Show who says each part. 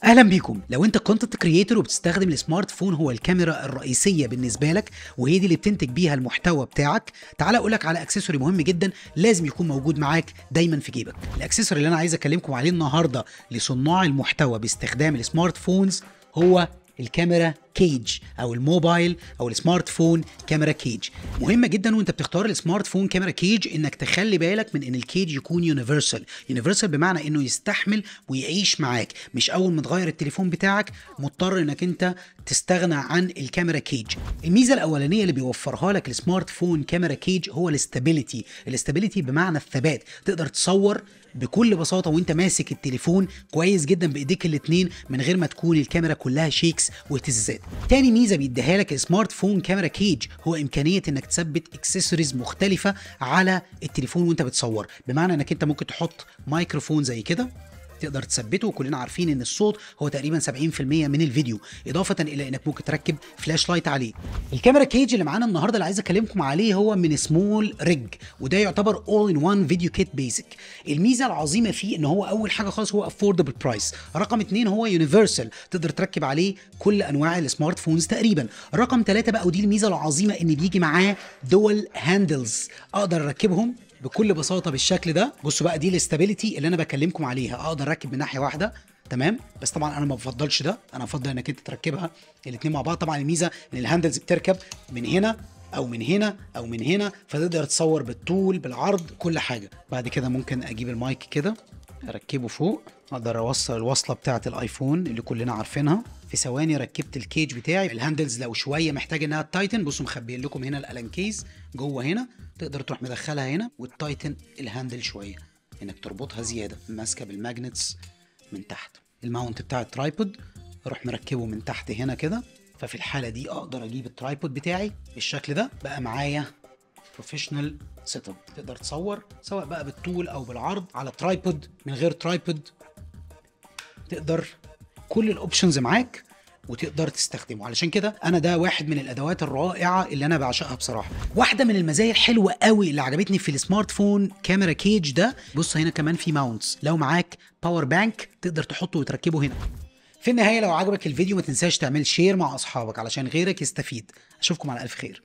Speaker 1: اهلا بيكم. لو انت كونتنت كريتور وبتستخدم السمارت فون هو الكاميرا الرئيسيه بالنسبه لك وهي دي اللي بتنتج بيها المحتوى بتاعك، تعال اقول لك على اكسسوري مهم جدا لازم يكون موجود معاك دايما في جيبك. الاكسسوري اللي انا عايز اكلمكم عليه النهارده لصناع المحتوى باستخدام السمارت فونز هو الكاميرا كيج او الموبايل او السمارت فون كاميرا كيج. مهمه جدا وانت بتختار السمارت فون كاميرا كيج انك تخلي بالك من ان الكيج يكون يونيفرسال بمعنى انه يستحمل ويعيش معاك، مش اول ما تغير التليفون بتاعك مضطر انك انت تستغنى عن الكاميرا كيج. الميزه الاولانيه اللي بيوفرها لك السمارت فون كاميرا كيج هو الاستابيليتي بمعنى الثبات. تقدر تصور بكل بساطه وانت ماسك التليفون كويس جدا بايديك الاتنين من غير ما تكون الكاميرا كلها شيكس واهتزازات. تاني ميزه بيديها لك السمارت فون كاميرا كيج هو امكانيه انك تثبت اكسسوارز مختلفه على التليفون وانت بتصور، بمعنى انك انت ممكن تحط مايكروفون زي كده تقدر تثبته، وكلنا عارفين ان الصوت هو تقريبا 70% من الفيديو، اضافه الى انك ممكن تركب فلاش لايت عليه. الكاميرا كيج اللي معانا النهارده اللي عايز اكلمكم عليه هو من سمول ريج، وده يعتبر اول ان وان فيديو كيت بيزك. الميزه العظيمه فيه ان هو اول حاجه خالص هو افوردبل برايس، رقم 2 هو يونيفرسال تقدر تركب عليه كل انواع السمارت فونز تقريبا، رقم 3 بقى ودي الميزه العظيمه ان بيجي معاه دول هاندلز اقدر اركبهم بكل بساطه بالشكل ده. بصوا بقى دي الاستابيليتي اللي انا بكلمكم عليها، اقدر اركب من ناحيه واحده تمام، بس طبعا انا ما بفضلش ده، انا افضل انك انت تركبها الاثنين مع بعض. طبعا الميزه ان الهاندلز بتركب من هنا او من هنا او من هنا، فتقدر تصور بالطول بالعرض كل حاجه. بعد كده ممكن اجيب المايك كده اركبه فوق، اقدر اوصل الوصله بتاعه الايفون اللي كلنا عارفينها. في ثواني ركبت الكيج بتاعي. الهاندلز لو شويه محتاج انها تايتن، بصوا مخبيين لكم هنا الالان كيس جوه هنا، تقدر تروح مدخلها هنا وتايتن الهاندل شويه انك تربطها زياده، ماسكه بالماجنتس من تحت. الماونت بتاع الترايبود اروح مركبه من تحت هنا كده، ففي الحاله دي اقدر اجيب الترايبود بتاعي بالشكل ده، بقى معايا بروفيشنال سيت اب. تقدر تصور سواء بقى بالطول او بالعرض على ترايبود من غير ترايبود، تقدر كل الاوبشنز معاك وتقدر تستخدمه. علشان كده انا ده واحد من الادوات الرائعه اللي انا بعشقها بصراحه. واحده من المزايا الحلوه قوي اللي عجبتني في السمارت فون كاميرا كيج ده، بص هنا كمان في ماونتس، لو معاك باور بانك تقدر تحطه وتركبه هنا. في النهايه لو عجبك الفيديو ما تنساش تعمل شير مع اصحابك علشان غيرك يستفيد. اشوفكم على الف خير.